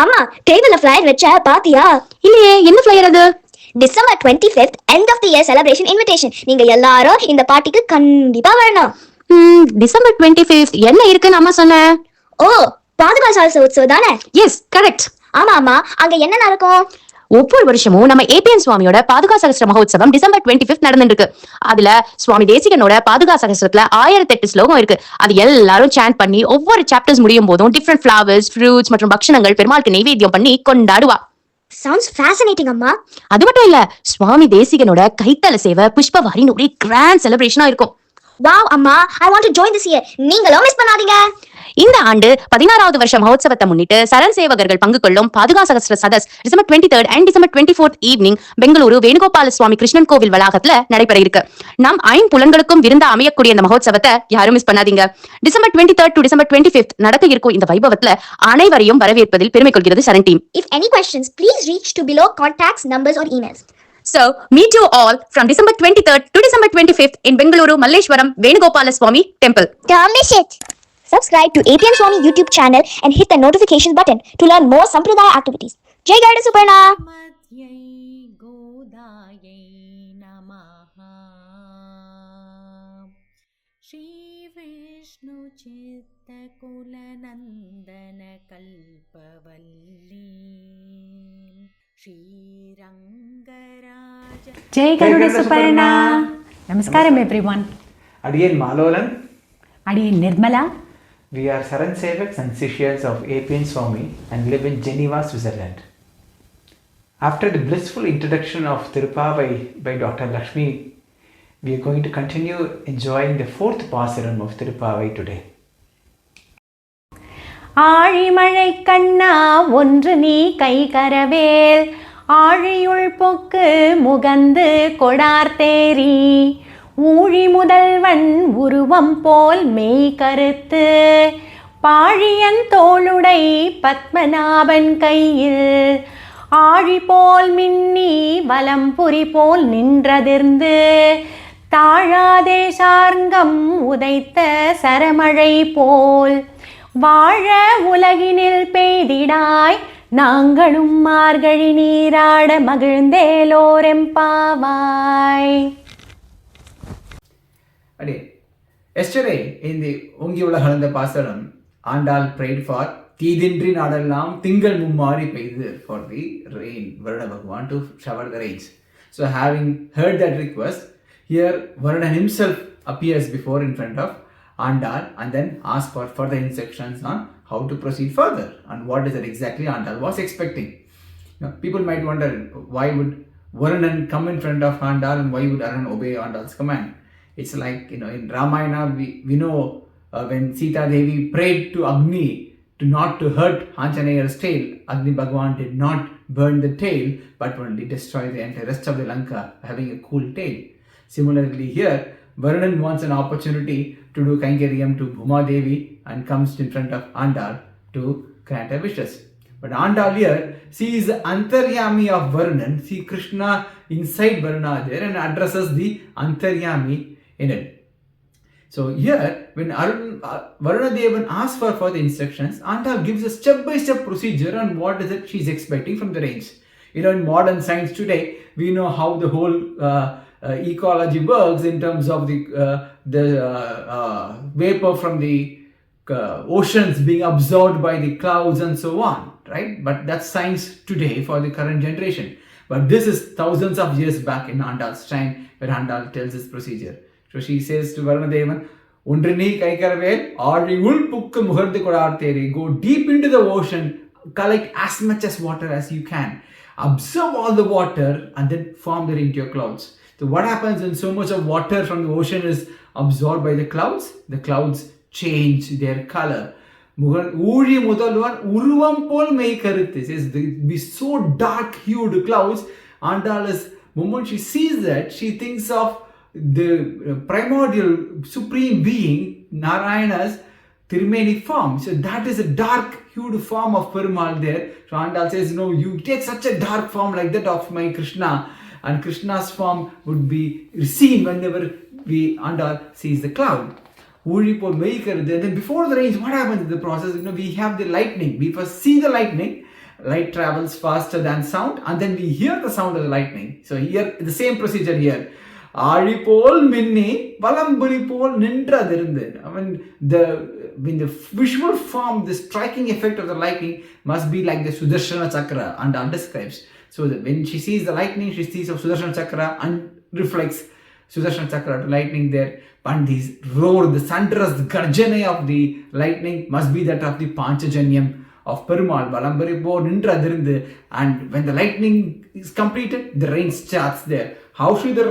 அம்மா டேபிள்ல ஃப்ளையர் வச்சா பாத்தியா? இல்லையே, என்ன ஃப்ளையர் அது? December 25th end of the year celebration invitation. நீங்க எல்லாரும் இந்த பார்ட்டிக்கு கண்டிப்பா வரணும். டிசம்பர் 25th என்ன இருக்குன்னு அம்மா சொன்ன? ஓ, பாதுகாசால உற்சவம் தானே? Yes, correct. ஆமா ஆமா, அங்க என்ன நடக்கும்? ஒவ்வொரு வருஷமும் நம்ம AbhimaN சுவாமியோட பாதுகா சகஸ்ர மகோத்சவம் டிசம்பர் 25th நடந்துட்டு இருக்கு. அதுல சுவாமி தேசிகனோட பாதுகா சகஸ்ரத்துல 1008 ஸ்லோகம் இருக்கு. அது எல்லாரும் சாண்ட் பண்ணி ஒவ்வொரு சாப்டர்ஸ் முடியும் போதும் டிஃபரெண்ட் ஃபிளவர்ஸ், ஃப்ரூட்ஸ் மற்றும் பக்ஷணங்கள் பெருமாளுக்கு நைவேத்தியம் பண்ணி கொண்டாடுவா. Sounds fascinating அம்மா. அது மட்டும் இல்ல, சுவாமி தேசிகனோட கைத்தல சேவை புஷ்பவாரின்னு ஒரு கிராண்ட் செலிப்ரேஷனா இருக்கும். வாவ் அம்மா, I want to join this year. நீங்களும் மிஸ் பண்ணாதீங்க. இந்த ஆண்டு 16வது வருஷ மகோத்சவத்தை முன்னிட்டு சரண் சேவகர்கள் பங்கு கொள்ளும் Paduka Sahasra Sadas December 23rd and December 24th evening Bengaluru Venugopala Swami Krishnan கோவில் வளாகத்துல நடைபெற இருக்கு. நம் ஐம்புலன்களுக்கும் விருந்தா அமையக்கூடிய இந்த மகோத்சவத்தை யாரும் மிஸ் பண்ணாதீங்க. December 23rd to December 25th நடக்க இருக்கும் இந்த வைபவத்துல அனைவரையும் வரவேற்பதில் பெருமை கொள்கிறது சரண் team. If any questions, please reach to below contacts, numbers or emails. So, meet you all from December 23rd to December 25th in Bengaluru Malleshwaram Venugopala Swami Temple. Don't miss it. Subscribe to AbhimaN Swami YouTube channel and hit the notifications button to learn more Sampradaya activities. Jai Garuda Suparna. Shri Vishnu Chitta Kula Nandana Kalpavalli Shri Rangaraja. Jai Garuda Suparna. Namaskaram everyone. Adiyan Malolan. Adiyan Nirmala. We are SARAN Sevaks and Shishyas of AbhimaN Swami and live in Geneva, Switzerland. After the blissful introduction of Thiruppavai by Dr. Lakshmi, we are going to continue enjoying the fourth pasaram of Thiruppavai today. Aazhi Mazhaikkanna ஒன்று நீ கைகரவேல் ஆழியுள் பொக்கு முகந்து கொடார்த்தேரி ஊழி முதல்வன் உருவம் போல் மெய் கருத்து பாழியன் தோளுடை பத்மநாபன் கையில் ஆழி போல் மின்னி வலம்புரி போல் நின்றதிர்ந்து தாழாதே சார்ங்கம் உதைத்த சரமழை போல் வாழ உலகினில் பெய்திடாய் நாங்களும் மார்கழி நீராட மகிழ்ந்தேலோரெம்பாவாய். Yesterday in the Ungi Ulahalanda Pasaram, Andal prayed for Tidindri Nadalam Tingal Mummari Peidu for the rain, Varuna Bhagwan to shower the rains. So having heard that request, here Varuna himself appears before in front of Andal and then asks for further instructions on how to proceed further and what is it exactly Andal was expecting. People might wonder why would Varunan come in front of Andal and why would Aran obey Andal's command. It's like, in Ramayana, we know when Sita Devi prayed to Agni not to hurt Anjanaya's tail, Agni Bhagwan did not burn the tail, but only destroy the entire rest of the Lanka, having a cool tail. Similarly here, Varunan wants an opportunity to do Kainkaryam to Bhuma Devi and comes in front of Andal to grant her wishes. But Andal here sees the Antaryami of Varunan, see Krishna inside Varuna there and addresses the Antaryami in it. So here, when Varuna Devan asks for further instructions, Andal gives a step-by-step procedure on what is it she's expecting from the rains. In modern science today, we know how the whole ecology works in terms of the vapor from the oceans being absorbed by the clouds and so on, right? But that's science today for the current generation. But this is thousands of years back in Andal's time where Andal tells this procedure. So she says to Varunadevan, Undrini Kaikaravel, Aazhi Pukku Mugardu Kodarteri, go deep into the ocean, collect as much as water as you can, absorb all the water and then form that into your clouds. So what happens when so much of water from the ocean is absorbed by the clouds? The clouds change their color. Uri Mudalwan Uruvam Pol Mei Karuthi says be so dark hued clouds. Andal is moment she sees that, she thinks of the primordial supreme being Narayana's Tirumeni form. So that is a dark hued form of Perumal there. So Andal says, no, you take such a dark form like that of my Krishna, and Krishna's form would be seen whenever Andal sees the cloud. ஊழிப்போல் மேய்க்கிறது. And then before the rains, what happens in the process? We have the lightning. We first see the lightning. Light travels faster than sound, and then we hear the sound of the lightning. So here, the same procedure here. ஆழிப்போல் மின்னி வலம்புரி போல் நின்றதிருந்து. When the visual form, the striking effect of the lightning must be like the Sudarshana Chakra, Andal describes. So that when she sees the lightning, she sees of Sudarshana Chakra and reflects Sudarshana Chakra to lightning there. And this roar, the thunderous garjana of the lightning must be that of the Panchajanyam of Perumal, Valambaripo, Nindradirinde. And when the lightning is completed, the rain starts there. How should the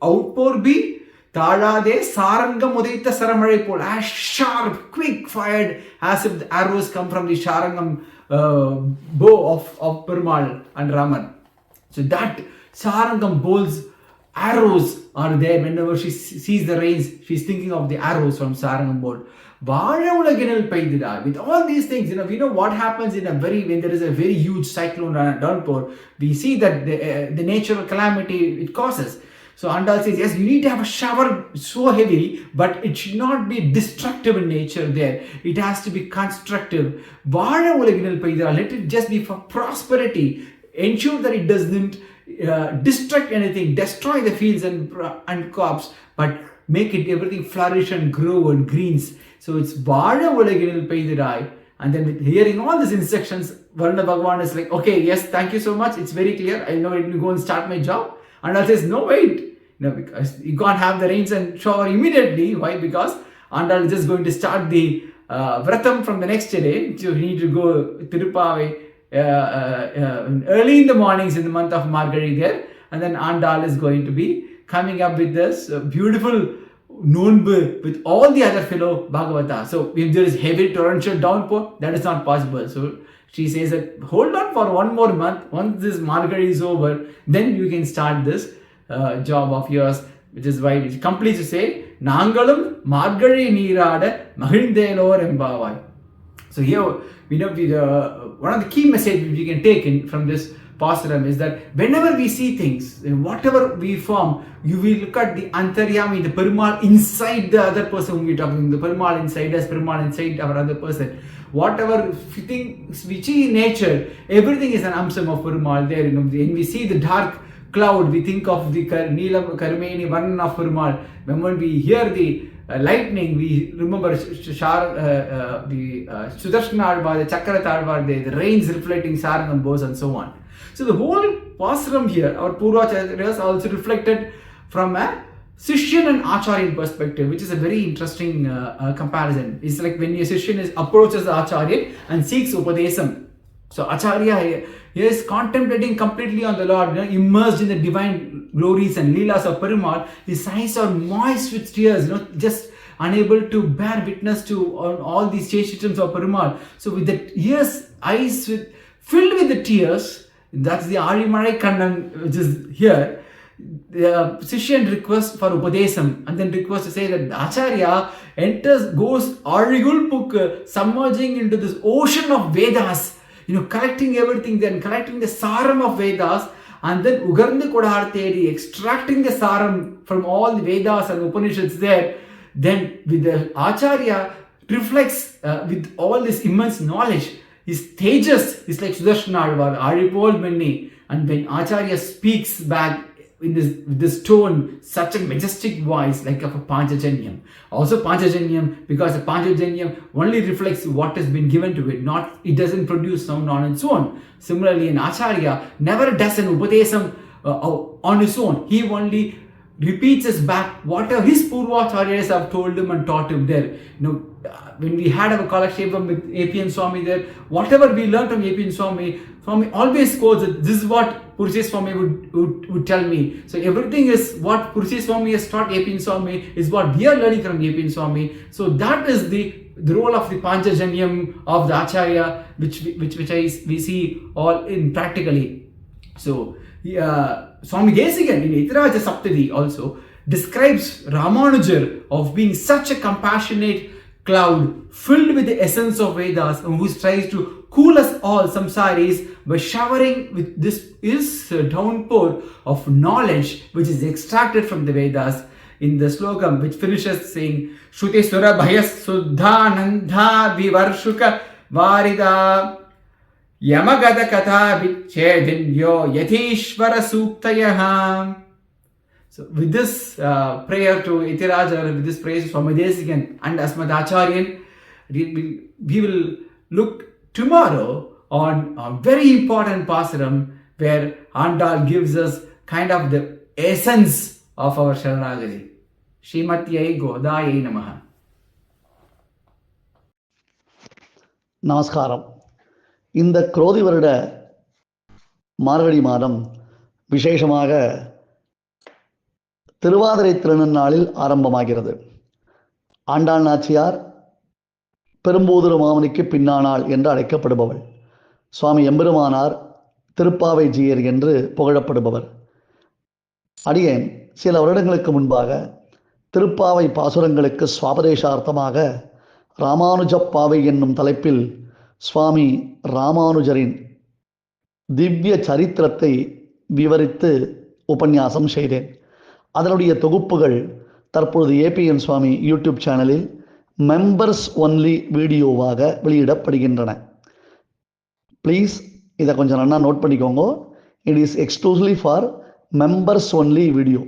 outpour be? Tadade Sarangam Udita Saramaripol, as sharp, quick fired, as if the arrows come from the Sarangam bow of Perumal and Raman. So that Sarangam bowls, arrows are there. Whenever she sees the rains, she's thinking of the arrows from Sarangam bowl. With all these things, we know what happens when there is a very huge cyclone downpour. We see that the natural calamity it causes. So Andal says, yes, you need to have a shower so heavy, but it should not be destructive in nature there. It has to be constructive. Let it just be for prosperity. Ensure that it doesn't destruct anything, destroy the fields and crops, but make it everything flourish and grow and greens. So it's and then with hearing all these instructions, Varuna Bhagavan is like, okay, yes, thank you so much. It's very clear. I know it will go and start my job. Andal says, no, wait. Because you can't have the rains and shower immediately. Why? Because Andal is just going to start the Vratam from the next day. So you need to go Thiruppavai early in the mornings in the month of Marghazhi there. And then Andal is going to be coming up with this beautiful Nonbu with all the other fellow Bhagavata. So if there is heavy torrential downpour, that is not possible. So she says that hold on for one more month. Once this Marghazhi is over, then you can start this job of yours, which is why it completes to say Nangalum Marghazhi Neerada Mahindhelor Embavai. So here one of the key messages we can take in from this pasaram is that whenever we see things, whatever we form, you will look at the Antaryami, the Perumal inside the other person whom we are talking, the Perumal inside us, Perumal inside our other person. Whatever things we see in nature, everything is an amsam of Perumal there. When we see the dark cloud, we think of the Neelam Karmeni Varnan of Perumal. When we hear the lightning, we remember the Sudarshana Alvar, the Chakra Alvar, the rains reflecting Sarangam bows and so on. So the whole pasaram here, our Purvacharyas also reflected from a Shishyan and Acharya perspective, which is a very interesting comparison. It's like when a Shishyan approaches the Acharya and seeks Upadesam. So Acharya he is contemplating completely on the Lord, immersed in the divine glories and leelas of Perumal. His eyes are moist with tears, just unable to bear witness to all these cheshitams of Perumal. So with the eyes filled with the tears, that's the Aazhi Mazhaikkanna, which is here. The Shishyan requests for Upadesam and then requests to say that the Acharya goes Arigulpuk, submerging into this ocean of Vedas, collecting everything, then collecting the Saram of Vedas, and then Ugarndu Kodharteri, extracting the Saram from all the Vedas and Upanishads there. Then with the Acharya reflects with all this immense knowledge. His tejas is like Sudarshana Alvar, Aripol Menni, and when Acharya speaks back with this tone, such a majestic voice like of a Panchajanyam. Also Panchajanyam, because the Panchajanyam only reflects what has been given to it, it doesn't produce sound on its own. Similarly, an Acharya never does an Upadesam on his own. He only repeats us back whatever his Purvacharyas have told him and taught him there. When we had our Kalakshepam with AbhimaN Swami there, whatever we learned from AbhimaN Swami always quotes that this is what Purusha Swami would tell me. So everything is what Purusha Swami has taught AbhimaN Swami is what we are learning from AbhimaN Swami. So that is the role of the Panchajanyam of the Acharya, which we see all in practically. So Swami Desikan in Itiraja Saptadi also describes Ramanujar of being such a compassionate cloud filled with the essence of Vedas and who tries to cool us all samsaris by showering with this downpour of knowledge which is extracted from the Vedas. in the slokam which finishes saying Shruti Sura Bhayas Suddhanandha Vivarshuka Varida Yamagada Katha Vichedinyo Yatishvara Suktayah. So with this prayer to Itiraj, or with this praise from Adesigan and Asmad Acharyan, we will look tomorrow on a very important pasaram where Andal gives us kind of the essence of our Sharanagati. Srimatyai Godayai Namaha. நமஸ்காரம். இந்த குரோதி வருட மார்கழி மாதம் விசேஷமாக திருவாதிரை திருநன்னாளில் ஆரம்பமாகிறது. ஆண்டாள் நாச்சியார் பெரும்பூதுரு மாமனிக்கு பின்னானாள் என்று அழைக்கப்படுபவள். சுவாமி எம்பெருமானார் திருப்பாவை ஜீயர் என்று புகழப்படுபவர். அடியேன் சில வருடங்களுக்கு முன்பாக திருப்பாவை பாசுரங்களுக்கு சுவாபதேசார்த்தமாக ராமானுஜப்பாவை என்னும் தலைப்பில் சுவாமி ராமானுஜரின் திவ்ய சரித்திரத்தை விவரித்து உபன்யாசம் செய்தேன். அதனுடைய தொகுப்புகள் தற்பொழுது ஏபிஎன் சுவாமி யூடியூப் சேனலில் மெம்பர்ஸ் ஒன்லி வீடியோவாக வெளியிடப்படுகின்றன. ப்ளீஸ் இதை கொஞ்சம் நல்லா நோட் பண்ணிக்கோங்க. It is exclusively for members only video.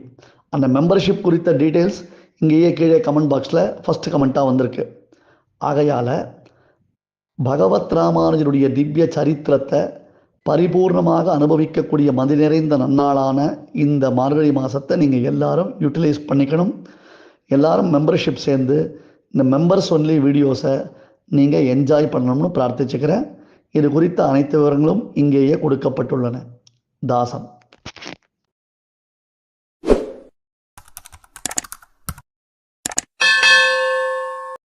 அந்த மெம்பர்ஷிப் குறித்த டீட்டெயில்ஸ் இங்கேயே கீழே கமெண்ட் பாக்ஸில் ஃபஸ்ட் கமெண்ட்டாக வந்திருக்கு. ஆகையால் பகவத் ராமானுஜருடைய திவ்ய சரித்திரத்தை பரிபூர்ணமாக அனுபவிக்கக்கூடிய மதி நிறைந்த நன்னாளான இந்த மார்கழி மாதத்தை நீங்கள் எல்லாரும் யூட்டிலைஸ் பண்ணிக்கணும். எல்லாரும் மெம்பர்ஷிப் சேர்ந்து இந்த மெம்பர்ஸ் ஒன்லி வீடியோஸை நீங்கள் என்ஜாய் பண்ணணும்னு பிரார்த்திச்சுக்கிறேன். இது குறித்த அனைத்து விவரங்களும் இங்கேயே கொடுக்கப்பட்டுள்ளன. தாசன்.